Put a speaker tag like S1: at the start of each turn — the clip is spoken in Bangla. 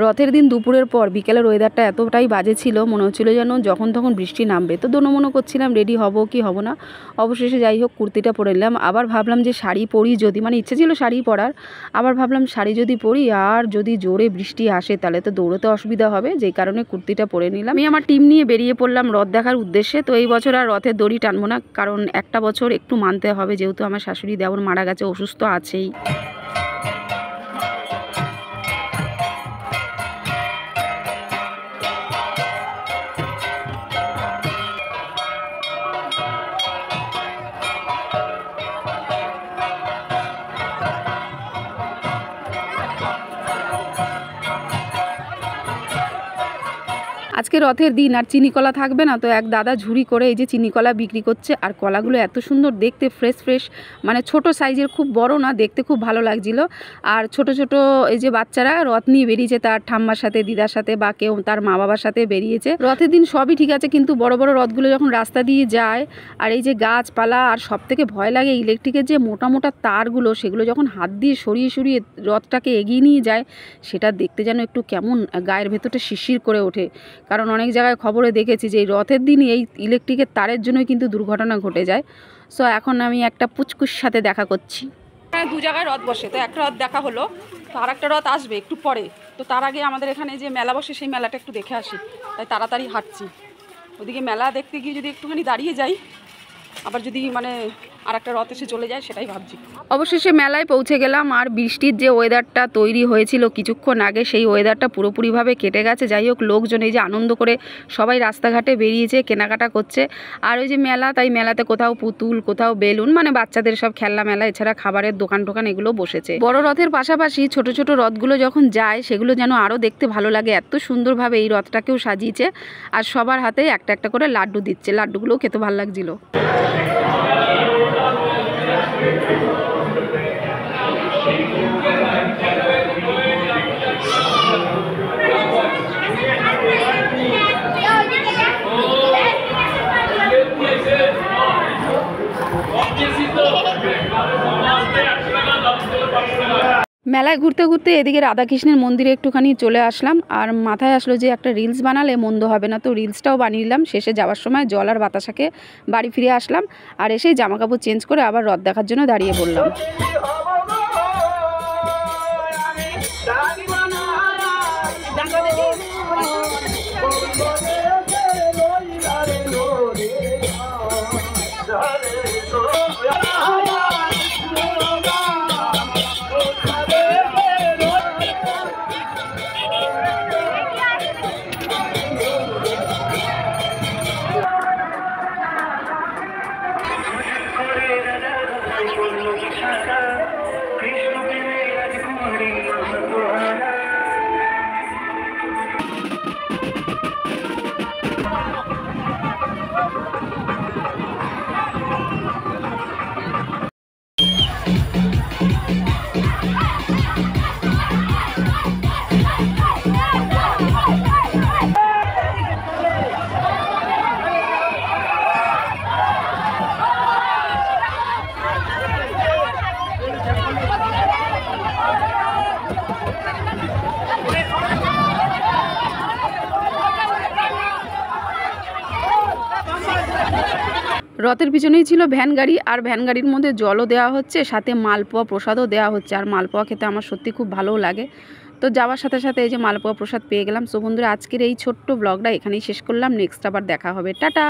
S1: রথের দিন দুপুরের পর বিকেলের ওয়েদারটা এতটাই বাজে ছিল, মনে হচ্ছিল যেন যখন তখন বৃষ্টি নামবে। তো দোনো করছিলাম রেডি হব কি হব না। অবশেষে যাই হোক কুর্তিটা পরে নিলাম। আবার ভাবলাম যে শাড়ি পরি, যদি মানে ইচ্ছে ছিল শাড়ি পরার, আবার ভাবলাম শাড়ি যদি পরি আর যদি জোরে বৃষ্টি আসে তাহলে তো দৌড়তে অসুবিধা হবে, যেই কারণে কুর্তিটা পরে নিলাম। আমি আমার টিম নিয়ে বেরিয়ে পড়লাম রথ দেখার উদ্দেশ্যে। তো এই বছর আর রথের দড়ি টানবো না, কারণ একটা বছর একটু মানতে হবে, যেহেতু আমার শাশুড়ি দেওর মারা গেছে, অসুস্থ আছেই। আজকে রথের দিন আর চিনি কলা থাকবে না, তো এক দাদা ঝুড়ি করে এই যে চিনি কলা বিক্রি করছে। আর কলাগুলো এত সুন্দর দেখতে, ফ্রেশ ফ্রেশ, মানে ছোট সাইজের, খুব বড় না, দেখতে খুব ভালো লাগছিল। আর ছোট ছোট এই যে বাচ্চারা রথ নিয়ে বেরিয়েছে, তার ঠাম্মার সাথে, দিদার সাথে, বা কেউ তার মা বাবার সাথে বেরিয়েছে। রথের দিন সবই ঠিক আছে, কিন্তু বড় বড় রথগুলো যখন রাস্তা দিয়ে যায়, আর এই যে গাছপালা, আর সব থেকে ভয় লাগে ইলেকট্রিকের যে মোটা মোটা তারগুলো, সেগুলো যখন হাত দিয়ে সরিয়ে সরিয়ে রথটাকে এগিয়ে নিয়ে যায়, সেটা দেখতে যেন একটু কেমন গায়ের ভেতরটা শিরশির করে ওঠে। কারণ অনেক জায়গায় খবরে দেখেছি যে রথের দিনই এই ইলেকট্রিকের তারের জন্যই কিন্তু দুর্ঘটনা ঘটে যায়। সো এখন আমি একটা পুচকুর সাথে দেখা করছি। দু জায়গায় রথ বসে, তো একটা রথ দেখা হলো, তো আর একটা রথ আসবে একটু পরে। তো তার আগে আমাদের এখানে যে মেলা বসে, সেই মেলাটা একটু দেখে আসি, তাই তাড়াতাড়ি হাঁটছি। ওদিকে মেলা দেখতে গিয়ে যদি একটুখানি দাঁড়িয়ে যাই, আবার যদি মানে আর একটা রথ এসে চলে যায়, সেটাই ভাবছি। অবশেষে মেলায় পৌঁছে গেলাম। আর বৃষ্টির যে ওয়েদারটা তৈরি হয়েছিল কিছুক্ষণ আগে, সেই ওয়েদারটা পুরোপুরিভাবে কেটে গেছে। যাই হোক, লোকজন এই যে আনন্দ করে সবাই রাস্তাঘাটে বেরিয়েছে, কেনাকাটা করছে। আর ওই যে মেলা, তাই মেলাতে কোথাও পুতুল, কোথাও বেলুন, মানে বাচ্চাদের সব খেলনা মেলা, এছাড়া খাবারের দোকান টোকান এগুলো বসেছে। বড় রথের পাশাপাশি ছোট ছোট রথগুলো যখন যায়, সেগুলো যেন আরও দেখতে ভালো লাগে। এত সুন্দরভাবে এই রথটাকেও সাজিয়েছে। আর সবার হাতে একটা একটা করে লাড্ডু দিচ্ছে, লাড্ডুগুলোও খেতে ভালো লাগছিল। মেলায় ঘুরতে ঘুরতে এদিকে রাধাকৃষ্ণের মন্দিরে একটুখানি চলে আসলাম। আর মাথায় আসলো যে একটা রিলস বানালে মন্দ হবে না, তো রিলসটাও বানিয়ে নিলাম। শেষে যাওয়ার সময় জল আর বাতাসাকে বাড়ি ফিরে আসলাম। আর এসেই জামা কাপড় চেঞ্জ করে আবার রথ দেখার জন্য দাঁড়িয়ে পড়লাম। রথের পিছনেই ছিল ভ্যান গাড়ি, আর ভ্যান গাড়ির মধ্যে জলও দেওয়া হচ্ছে, সাথে মালপোয়া প্রসাদও দেওয়া হচ্ছে। আর মালপোয়া খেতে আমার সত্যি খুব ভালোও লাগে। তো যাওয়ার সাথে সাথে এই যে মালপোয়া প্রসাদ পেয়ে গেলাম। সো বন্ধুরা, আজকের এই ছোট্ট ব্লগটা এখানেই শেষ করলাম। নেক্সট আবার দেখা হবে, টাটা।